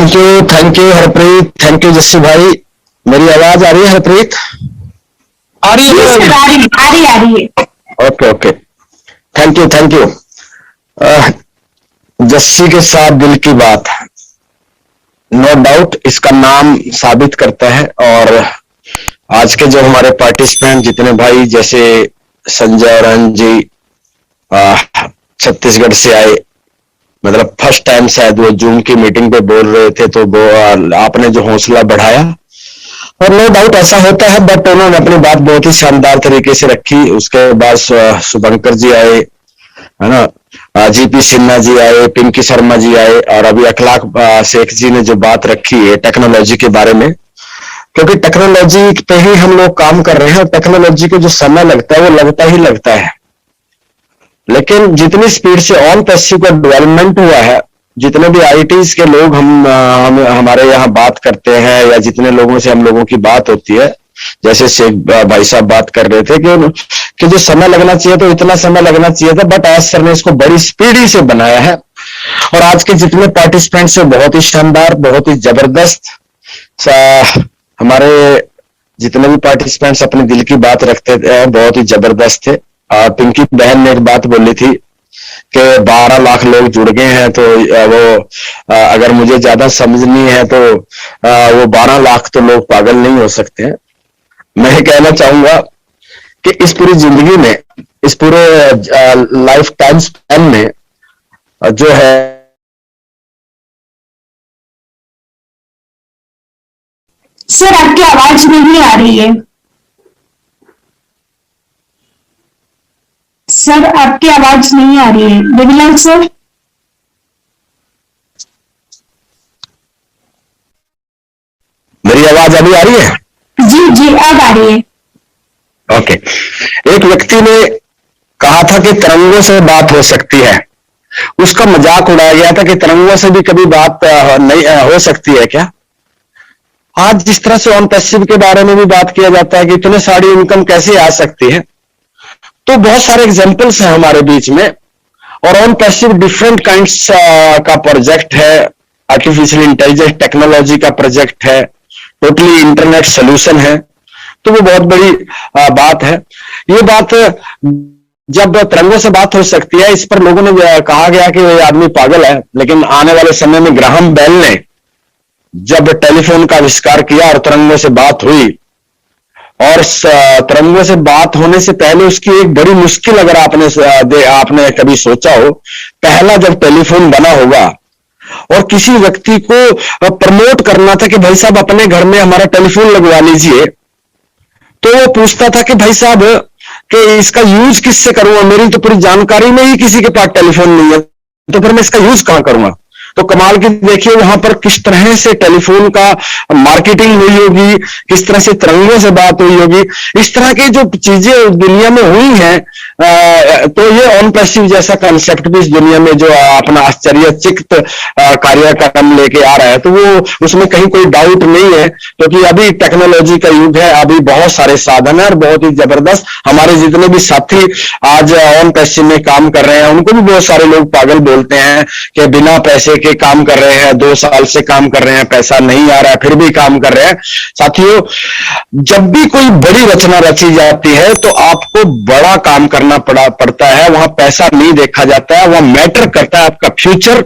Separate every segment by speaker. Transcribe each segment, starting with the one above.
Speaker 1: Thank you Harpreet, thank you Jassi भाई। मेरी आवाज आ रही है हरप्रीत?
Speaker 2: आ रही है,
Speaker 3: आ रही है।
Speaker 1: Okay okay, thank you. Jassi के साथ दिल की बात, नो डाउट इसका नाम साबित करता है। और आज के जो हमारे पार्टिसिपेंट जितने भाई, जैसे संजय और अंजी छत्तीसगढ़ से आए, मतलब फर्स्ट टाइम शायद वो जूम की मीटिंग पे बोल रहे थे, तो वो आपने जो हौसला बढ़ाया, और नो डाउट ऐसा होता है, बट उन्होंने अपनी बात बहुत ही शानदार तरीके से रखी। उसके बाद शुभंकर जी आए, है ना, जीपी सिन्हा जी आए, पिंकी शर्मा जी आए, और अभी अखलाक शेख जी ने जो बात रखी है टेक्नोलॉजी के बारे में, क्योंकि टेक्नोलॉजी पे ही हम लोग काम कर रहे हैं, और टेक्नोलॉजी को जो समय लगता है वो लगता ही लगता है। लेकिन जितनी स्पीड से ऑन पैसिव का डेवलपमेंट हुआ है, जितने भी आईटीज के लोग हमारे यहाँ बात करते हैं, या जितने लोगों से हम लोगों की बात होती है, जैसे शेख भाई साहब बात कर रहे थे कि जो समय लगना चाहिए तो इतना समय लगना चाहिए था, बट आज सर ने इसको बड़ी स्पीडी से बनाया है। और आज के जितने पार्टिसिपेंट्स हैं बहुत ही शानदार, बहुत ही जबरदस्त। हमारे जितने भी पार्टिसिपेंट्स अपने दिल की बात रखते थे बहुत ही जबरदस्त थे। पिंकी बहन ने एक बात बोली थी कि 12 लाख लोग जुड़ गए हैं, तो वो अगर मुझे ज्यादा समझनी है तो वो 12 लाख तो लोग पागल नहीं हो सकते हैं। मैं ये कहना चाहूंगा कि इस पूरी जिंदगी में, इस पूरे लाइफ टाइम स्पैन में जो है,
Speaker 3: सर आपकी आवाज नहीं आ रही है। सर आपकी आवाज नहीं आ रही है। देवीलाल सर,
Speaker 1: मेरी आवाज अभी आ रही है?
Speaker 3: जी अब आ रही है।
Speaker 1: ओके। एक व्यक्ति ने कहा था कि तरंगों से बात हो सकती है। उसका मजाक उड़ाया गया था कि तरंगों से भी कभी बात नहीं हो सकती है क्या? आज जिस तरह से ऑन पैसिव के बारे में भी बात किया जाता है कि इतने सारी इनकम कैसे आ सकती है, तो बहुत सारे एग्जांपल्स हैं हमारे बीच में। और ऑन पैसिव डिफरेंट काइंड्स का प्रोजेक्ट है, आर्टिफिशियल इंटेलिजेंस टेक्नोलॉजी का प्रोजेक्ट है, टोटली इंटरनेट सोल्यूशन है। तो वो बहुत बड़ी बात है। ये बात जब तरंगों से बात हो सकती है, इस पर लोगों ने कहा गया कि ये आदमी पागल है। लेकिन आने वाले समय में ग्राहम बेल ने जब टेलीफोन का आविष्कार किया और तरंगों से बात हुई, और तरंगों से बात होने से पहले उसकी एक बड़ी मुश्किल, अगर आपने कभी सोचा हो, पहला जब टेलीफोन बना होगा और किसी व्यक्ति को प्रमोट करना था कि भाई साहब अपने घर में हमारा टेलीफोन लगवा लीजिए, तो वो पूछता था कि भाई साहब कि इसका यूज किससे करूंगा, मेरी तो पूरी जानकारी में ही किसी के पास टेलीफोन नहीं है, तो फिर मैं इसका यूज कहां करूंगा। तो कमाल की देखिए वहां पर किस तरह से टेलीफोन का मार्केटिंग हुई होगी, किस तरह से तरंगों से बात हुई होगी। इस तरह की जो चीजें दुनिया में हुई हैं, तो ये ऑन पैसिव जैसा कंसेप्ट भी इस दुनिया में जो अपना आश्चर्यचकित कार्यक्रम लेके आ रहा है, तो वो उसमें कहीं कोई डाउट नहीं है, क्योंकि अभी टेक्नोलॉजी का युग है, अभी बहुत सारे साधन है और बहुत ही जबरदस्त। हमारे जितने भी साथी आज ऑन पैसिव में काम कर रहे हैं, उनको भी बहुत सारे लोग पागल बोलते हैं कि बिना पैसे के काम कर रहे हैं, 2 साल से काम कर रहे हैं, पैसा नहीं आ रहा है, फिर भी काम कर रहे हैं। साथियों, जब भी कोई बड़ी रचना रची जाती है तो आपको बड़ा काम करना पड़ता है, वहां पैसा नहीं देखा जाता है, वहां मैटर करता है आपका फ्यूचर।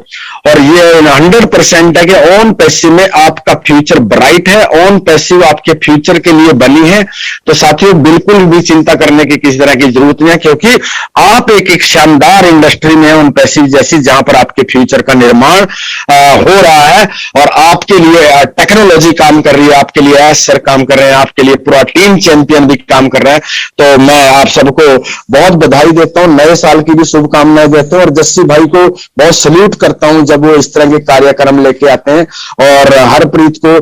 Speaker 1: और ये 100% है कि ऑन पैसिव में आपका फ्यूचर ब्राइट है, ऑन पैसिव आपके फ्यूचर के लिए बनी है। तो साथियों, बिल्कुल भी चिंता करने की किसी तरह की जरूरत नहीं है, क्योंकि आप एक शानदार इंडस्ट्री में ऑन पैसिव जैसी, जहां पर आपके फ्यूचर का निर्माण हो रहा है और आपके लिए टेक्नोलॉजी काम कर रही है, आपके लिए सर काम कर रहे हैं, आपके लिए पूरा टीम चैंपियन भी काम कर रहा है। तो मैं आप सबको बहुत बधाई देता हूं, नए साल की भी शुभकामनाएं देता हूं, और जस्सी भाई को बहुत सल्यूट करता हूं जब वो इस तरह के कार्यक्रम लेके आते हैं। और हरप्रीत को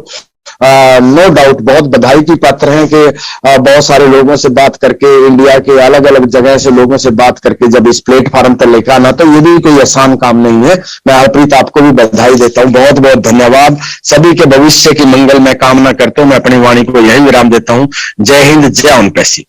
Speaker 1: नो डाउट बहुत बधाई की पात्र हैं कि बहुत सारे लोगों से बात करके, इंडिया के अलग अलग जगह से लोगों से बात करके जब इस प्लेटफॉर्म पर लेकर आना, तो ये भी कोई आसान काम नहीं है। मैं हरप्रीत आपको भी बधाई देता हूं, बहुत बहुत धन्यवाद। सभी के भविष्य की मंगल मैं कामना करता हूं। मैं अपनी वाणी को यही विराम देता हूं। जय हिंद, जय ऑन पैसिव।